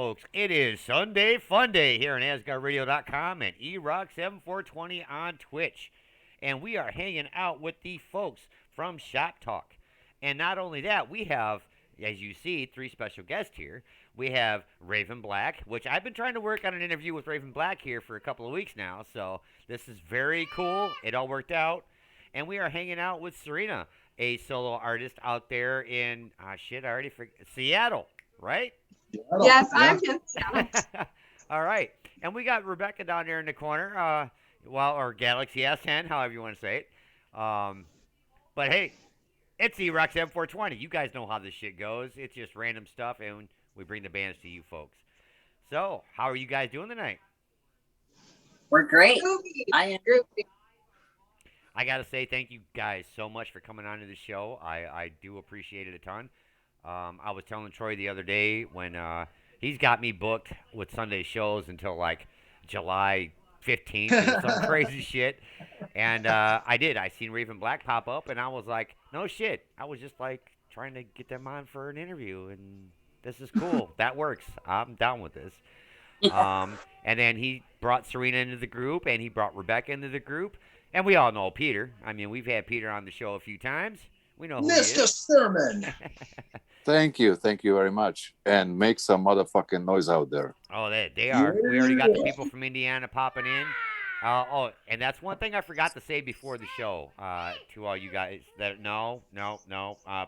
folks. It is Sunday Fun Day here on asgardradio.com and erock7420 on Twitch. And we are hanging out with the folks from Shop Talk. And not only that, we have, as you see, three special guests here. We have Raven Black, which I've been trying to work on an interview with Raven Black here for a couple of weeks now. So this is very cool. It all worked out. And we are hanging out with Serena, a solo artist out there in, I already forgot, Seattle, right? Yes, I'm in Seattle. All right. And we got Rebecca down there in the corner, or Galaxy S10, however you want to say it. But hey, it's Erox M420. You guys know how this shit goes. It's just random stuff, and we bring the bands to you folks. So, how are you guys doing tonight? We're great. I got to say thank you guys so much for coming on to the show. I do appreciate it a ton. I was telling Troy the other day when he's got me booked with Sunday shows until like July 15th or some crazy shit. And I did. I seen Raven Black pop up, and I was like, no shit. I was just like trying to get them on for an interview, and this is cool. That works. I'm down with this. And then he brought Serena into the group, and he brought Rebecca into the group. And we all know Peter. I mean, we've had Peter on the show a few times. We know who Mr. he is. Sermon. Thank you very much. And make some motherfucking noise out there. Oh, they are. We already got the people from Indiana popping in. And that's one thing I forgot to say before the show to all you guys. That no,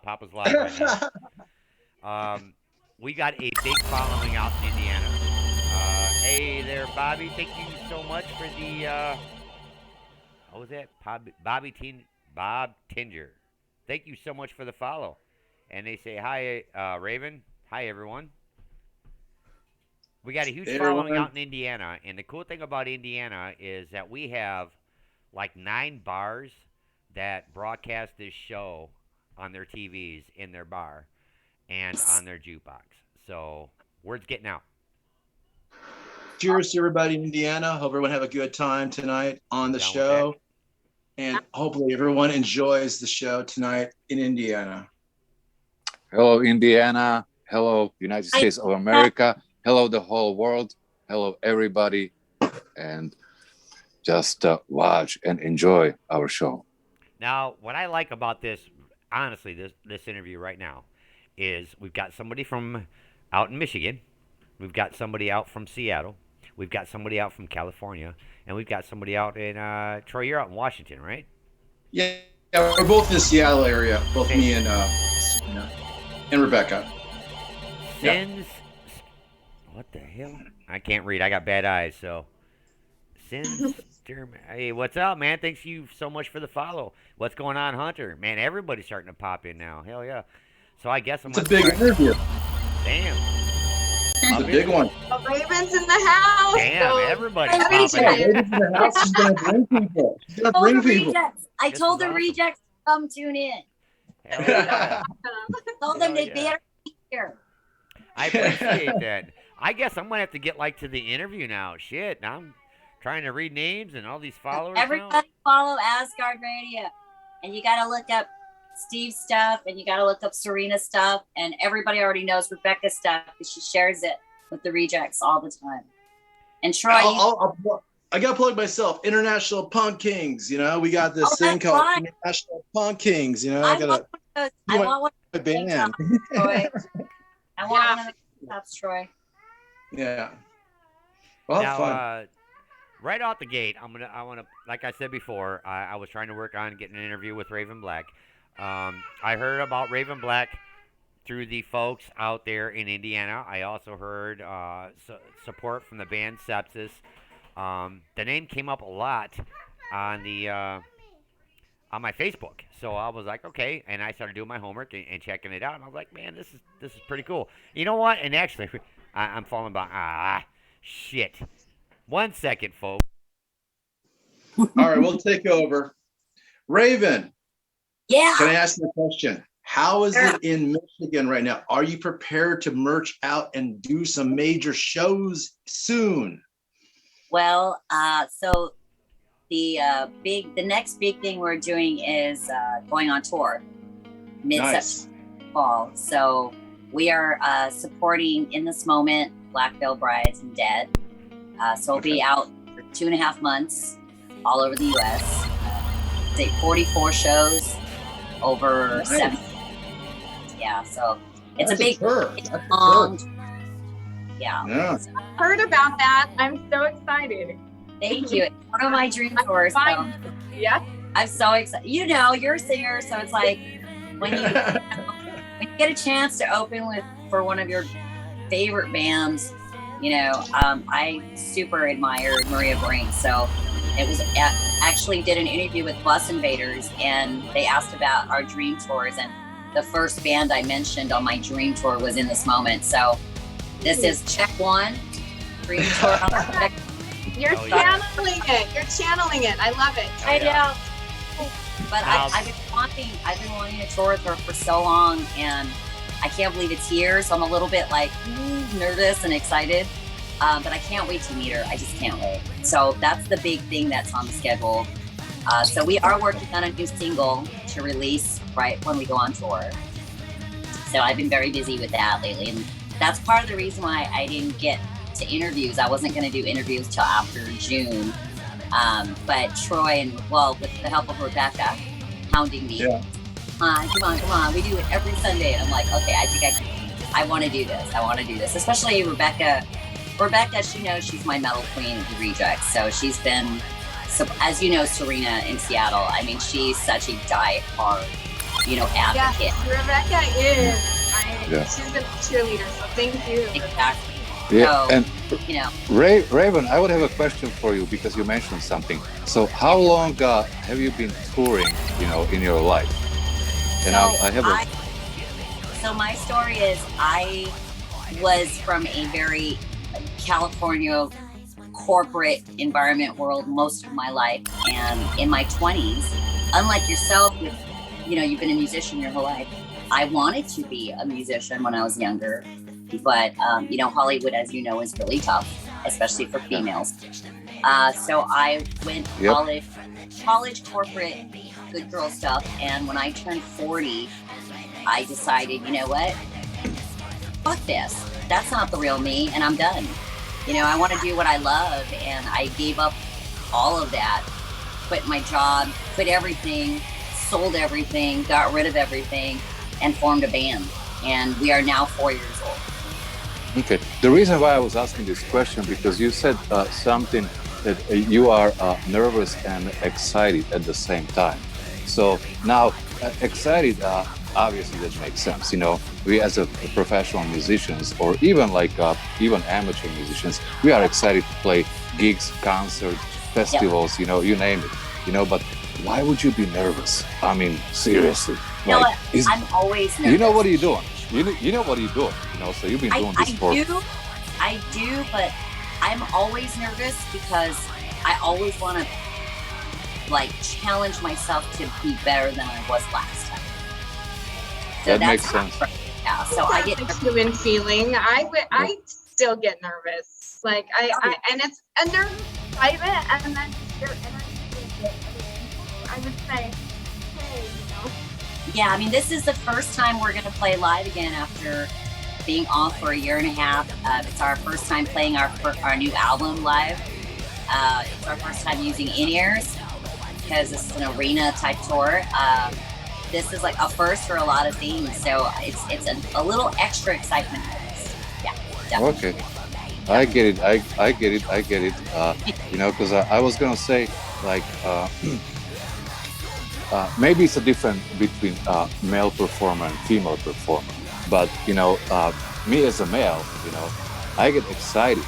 Papa's live right now. We got a big following out in Indiana. Hey there, Bobby. Thank you so much for the. What was that? Bob Tinger. Thank you so much for the follow. And they say, hi, Raven. Hi, everyone. We got a huge following out in Indiana. And the cool thing about Indiana is that we have like 9 bars that broadcast this show on their TVs in their bar and on their jukebox. So word's getting out. Cheers to everybody in Indiana. Hope everyone have a good time tonight on the show. And hopefully everyone enjoys the show tonight in Indiana. Hello, Indiana. Hello, United States of America. Hello, the whole world. Hello, everybody. And just watch and enjoy our show. Now, what I like about this, honestly, this interview right now, is we've got somebody from out in Michigan. We've got somebody out from Seattle. We've got somebody out from California. And we've got somebody out in, Troy, you're out in Washington, right? Yeah, we're both in the Seattle area. Both me and Rebecca. Sins. What the hell? I can't read. I got bad eyes, so. Sins. Hey, what's up, man? Thanks you so much for the follow. What's going on, Hunter? Man, everybody's starting to pop in now. Hell yeah. So I guess I'm. It's a big interview. Damn. It's a big one. Raven's in the house. Damn, so everybody's popping Raven's in the house. She's going to bring people. She's going to bring people. I told the rejects to come tune in. Hell yeah. Told them they'd better be here. I appreciate that. I guess I'm going to have to get like to the interview now. Shit, now I'm trying to read names and all these followers. Everybody follow Asgard Radio. And you got to look up Steve's stuff, and you got to look up Serena's stuff, and everybody already knows Rebecca's stuff because she shares it with the rejects all the time. And Troy, I got to plug myself. International Punk Kings. You know, we got this thing called International Punk Kings. You know, I want one of the band. Troy. I want one of the tops, Troy. Yeah. Well, now, fun. Right out the gate, I want to, like I said before, I was trying to work on getting an interview with Raven Black. I heard about Raven Black through the folks out there in Indiana. I also heard support from the band Sepsis. The name came up a lot on the on my Facebook, so I was like, okay, and I started doing my homework and checking it out, and I was like, man, this is pretty cool. You know what? And actually, I'm falling behind. Shit. 1 second, folks. All right, we'll take over. Raven. Yeah. Can I ask you a question? How is it in Michigan right now? Are you prepared to merch out and do some major shows soon? Well, so the next big thing we're doing is going on tour mid-September, fall. So we are supporting In This Moment Black Veil Brides and Dead. So it'll be out for 2.5 months all over the U.S. 44 shows over 7. Yeah, so it's a big, it's long. Yeah. Heard about that. I'm so excited. Thank you. It's one of my dream tours. So Yeah. I'm so excited. You know, you're a singer, so it's like when you get a chance to open for one of your favorite bands, you know, I super admired Maria Brink. So it was actually did an interview with Bus Invaders, and they asked about our dream tours, and the first band I mentioned on my dream tour was In This Moment. So this is check one, dream tour. You're channeling it. You're channeling it. I love it. I know. But I've been wanting to tour with her for so long, and I can't believe it's here. So I'm a little bit like nervous and excited, but I can't wait to meet her. I just can't wait. So that's the big thing that's on the schedule. So we are working on a new single to release right when we go on tour. So I've been very busy with that lately, and that's part of the reason why I didn't get to interviews. I wasn't going to do interviews till after June. But Troy and with the help of Rebecca hounding me, come on, we do it every Sunday. And I'm like, okay, I want to do this. Especially Rebecca, she knows she's my metal queen of the Rejects. So she's been, as you know, Serena in Seattle, I mean, she's such a die-hard, advocate. Yeah, Rebecca is. She's a cheerleader, so thank you. Exactly. Yeah, so, and Raven, I would have a question for you because you mentioned something. So, how long have you been touring? In your life? And So my story is, I was from a very California corporate environment world most of my life, and in my 20s, unlike yourself, you've been a musician your whole life. I wanted to be a musician when I was younger. But, Hollywood, as you know, is really tough, especially for females. So I went college, corporate, good girl stuff. And when I turned 40, I decided, you know what? Fuck this. That's not the real me, and I'm done. I want to do what I love. And I gave up all of that, quit my job, quit everything, sold everything, got rid of everything, and formed a band. And we are now 4 years old. Okay. The reason why I was asking this question, because you said something that you are nervous and excited at the same time. So now, excited, obviously that makes sense. We as a professional musicians, or even even amateur musicians, we are excited to play gigs, concerts, festivals. You name it. But why would you be nervous? I mean, seriously. I'm always nervous. You know what are you doing? You know what you're doing, so you've been doing this for... I do, but I'm always nervous because I always want to, challenge myself to be better than I was last time. So that makes sense. Yeah, so I get a human feeling. I still get nervous. And it's a nervous excitement, and then your energy. I would say, Yeah, I mean, this is the first time we're going to play live again after being off for 1.5 years. It's our first time playing our new album live. It's our first time using in-ears because this is an arena type tour. This is a first for a lot of things, so it's a little extra excitement. Yeah, definitely. Okay, I get it. I get it. Because I was gonna say maybe it's a difference between male performer and female performer. But, me as a male, I get excited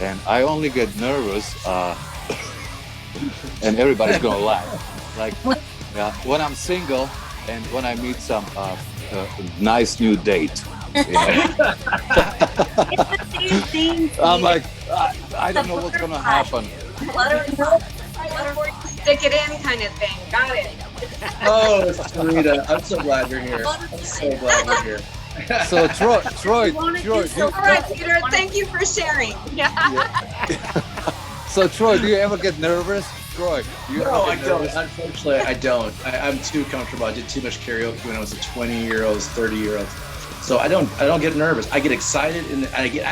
and I only get nervous and everybody's going to laugh. When I'm single and when I meet some nice new date, I'm like, I don't know what's going to happen. Stick it in kind of thing. Got it. Oh, Sarita, I'm so glad you're here. I'm so glad you're here. So Troy, All right, Peter, thank you for sharing. Yeah. So Troy, do you ever get nervous? Troy, no, I don't. Unfortunately, I don't. I'm too comfortable. I did too much karaoke when I was a 20-year-old, 30-year-old. So I don't get nervous. I get excited, and I get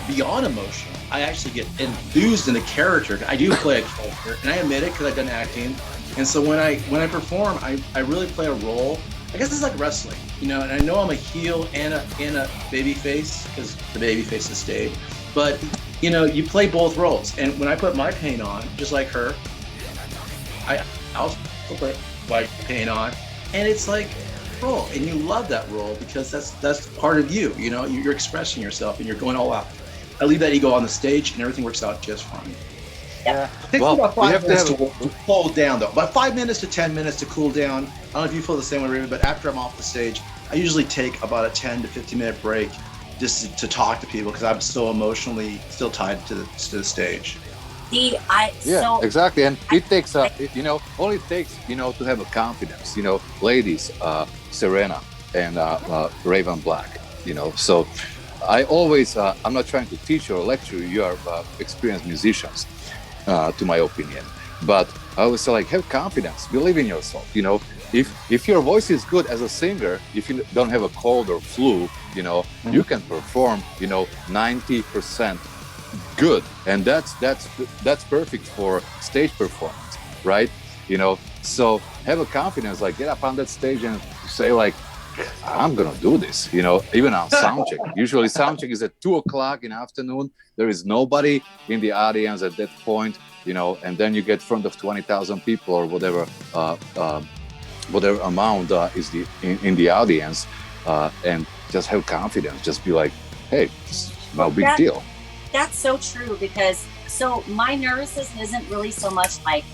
beyond emotion. I actually get enthused in the character. I do play a character, and I admit it because I've done acting. And so when I perform, I really play a role. I guess it's like wrestling, you know. And I know I'm a heel and a baby face because the baby face is stayed. But you know, you play both roles. And when I put my paint on, just like her, I also put my paint on, and it's like role, and you love that role because that's part of you. You know, you're expressing yourself and you're going all out. I leave that ego on the stage, and everything works out just fine. Yeah. It takes about 5 minutes to cool down, though. About 5 minutes to 10 minutes to cool down. I don't know if you feel the same way, Raven, but after I'm off the stage, I usually take about a 10 to 15 minute break just to talk to people because I'm so emotionally still tied to the stage. Exactly, and it takes all it takes to have a confidence, ladies, Serena and Raven Black, so I always I'm not trying to teach or lecture you, are experienced musicians, to my opinion, but I always say, like, have confidence, believe in yourself. If your voice is good as a singer, if you don't have a cold or flu, you can perform 90% good, and that's perfect for stage performance, right? So have a confidence, like, get up on that stage and say, like, I'm gonna do this, even on soundcheck. Usually soundcheck is at 2:00 in the afternoon. There is nobody in the audience at that point, and then you get in front of 20,000 people or whatever amount is in the audience, and just have confidence, just be like, hey, it's no big deal. That's so true, because my nervousness isn't really so much like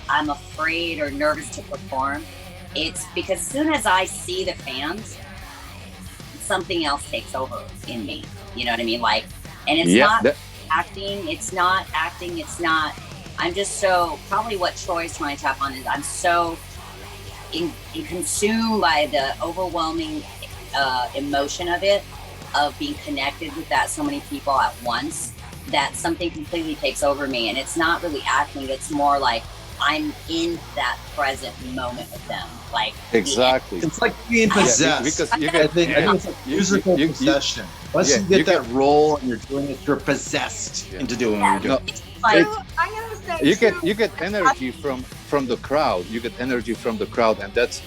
I'm afraid or nervous to perform. It's because as soon as I see the fans, something else takes over in me. You know what I mean? Like, and it's not acting. It's not acting. It's not. I'm just so, probably what Troy's trying to tap on is I'm so consumed by the overwhelming emotion of it, of being connected with so many people at once, that something completely takes over me. And it's not really acting. It's more like I'm in that present moment with them. Like, exactly. It's like being possessed. Because I think it's like musical possession. Once you get that role and you're doing it, you're possessed into doing what you're doing. Like, you get energy from the crowd. You get energy from the crowd, and that's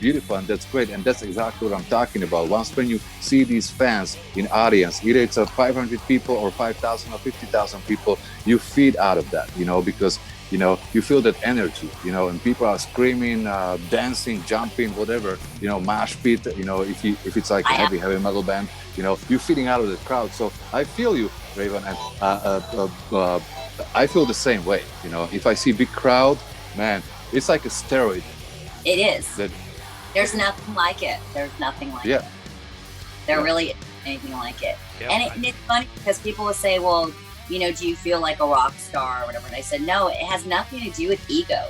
beautiful, and that's great, and that's exactly what I'm talking about. Once when you see these fans in audience, either it's 500 people or 5,000 or 50,000 people, you feed out of that, because you feel that energy, and people are screaming, dancing, jumping, whatever, mosh pit, if it's like a heavy metal band, you're feeding out of the crowd. So I feel you, Raven, and I feel the same way. If I see big crowd, man, it's like a steroid. It is. There's nothing like it. There's nothing like it. There really isn't anything like it. Yeah. And it's funny because people will say, well, do you feel like a rock star or whatever? And I said, no, it has nothing to do with ego.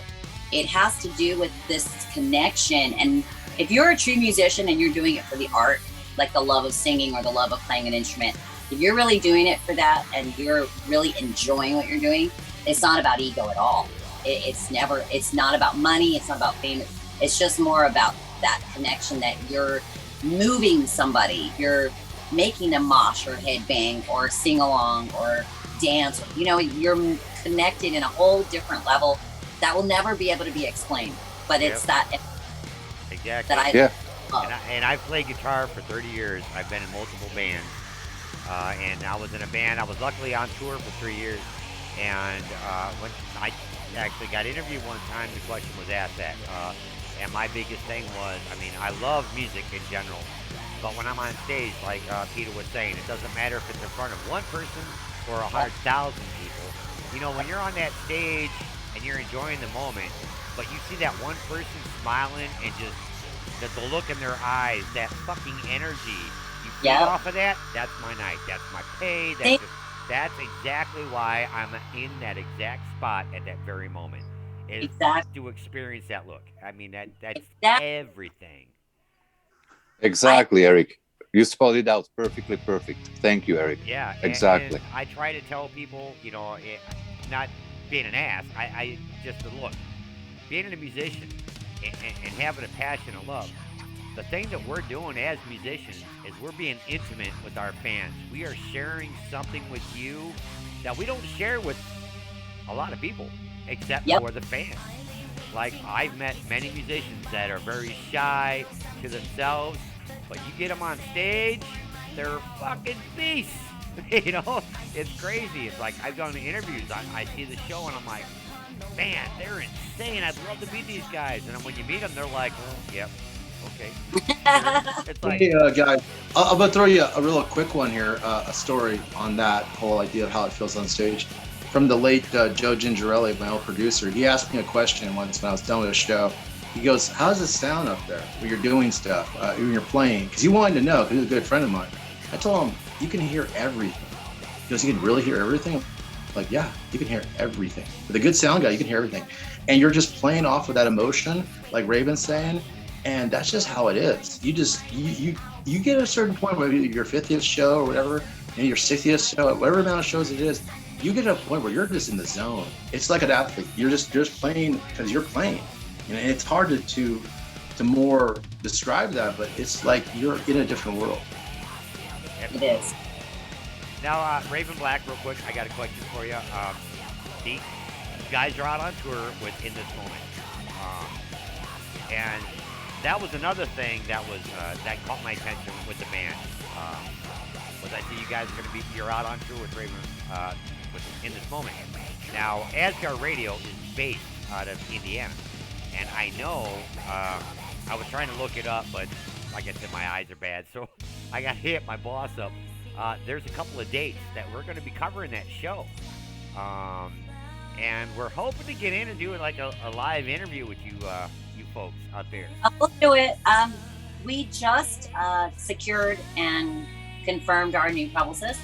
It has to do with this connection. And if you're a true musician and you're doing it for the art, like the love of singing or the love of playing an instrument, if you're really doing it for that and you're really enjoying what you're doing, it's not about ego at all. It's not about money. It's not about fame. It's just more about that connection, that you're moving somebody. You're making them mosh or headbang or sing along or dance. You're connected in a whole different level that will never be able to be explained. But it's that exactly that and I've played guitar for 30 years. I've been in multiple bands, and I was in a band. I was luckily on tour for 3 years, and when I actually got interviewed one time, the question was asked that, and my biggest thing was, I love music in general, but when I'm on stage, like Peter was saying, it doesn't matter if it's in front of one person or 100,000 people. When you're on that stage and you're enjoying the moment, but you see that one person smiling and just the look in their eyes, that fucking energy, you feed off of that, that's my night. That's my pay. That's exactly why I'm in that exact spot at that very moment. Is to experience that look. That's everything. Exactly, Eric. You spelled it out perfectly perfect. Thank you, Eric. Yeah, exactly. And I try to tell people, not being an ass, I just look, being a musician and having a passion and love, the thing that we're doing as musicians is we're being intimate with our fans. We are sharing something with you that we don't share with a lot of people, except Yep. for the fans. Like, I've met many musicians that are very shy to themselves, but you get them on stage, they're fucking beasts. You know, it's crazy. It's like I've gone to interviews. I see the show and I'm like, man, they're insane. I'd love to meet these guys. And then when you meet them, they're like, well, yep, okay. It's like, Hey, guys, I'm gonna throw you a real quick one here, a story on that whole idea of how it feels on stage. From the late Joe Gingerelli, my old producer, he asked me a question once when I was done with a show. He goes, "How does it sound up there when you're doing stuff, when you're playing?" Because he wanted to know, because he's a good friend of mine. I told him, "You can hear everything." He goes, "You can really hear everything?" I'm like, yeah, you can hear everything. With a good sound guy, you can hear everything. And you're just playing off of that emotion, like Raven's saying, and that's just how it is. You just, you get a certain point, maybe your 50th show or whatever, and your 60th show, whatever amount of shows it is, you get to a point where you're just in the zone. It's like an athlete. You're just playing because you're playing. And it's hard to more describe that, but it's like you're in a different world. It is. now, Raven Black, real quick, I got a question for you. You guys are out on tour with In This Moment. And that was another thing that was that caught my attention with the band. Was I see you guys are going to be, you're out on tour with Raven with In This Moment. Now, Asgard Radio is based out of Indiana. And I know, I was trying to look it up, but like I said, my eyes are bad. So I got to hit my boss up. There's a couple of dates that we're going to be covering that show. And we're hoping to get in and do like a live interview with you, you folks out there. We'll do it. We just secured and confirmed our new publicist.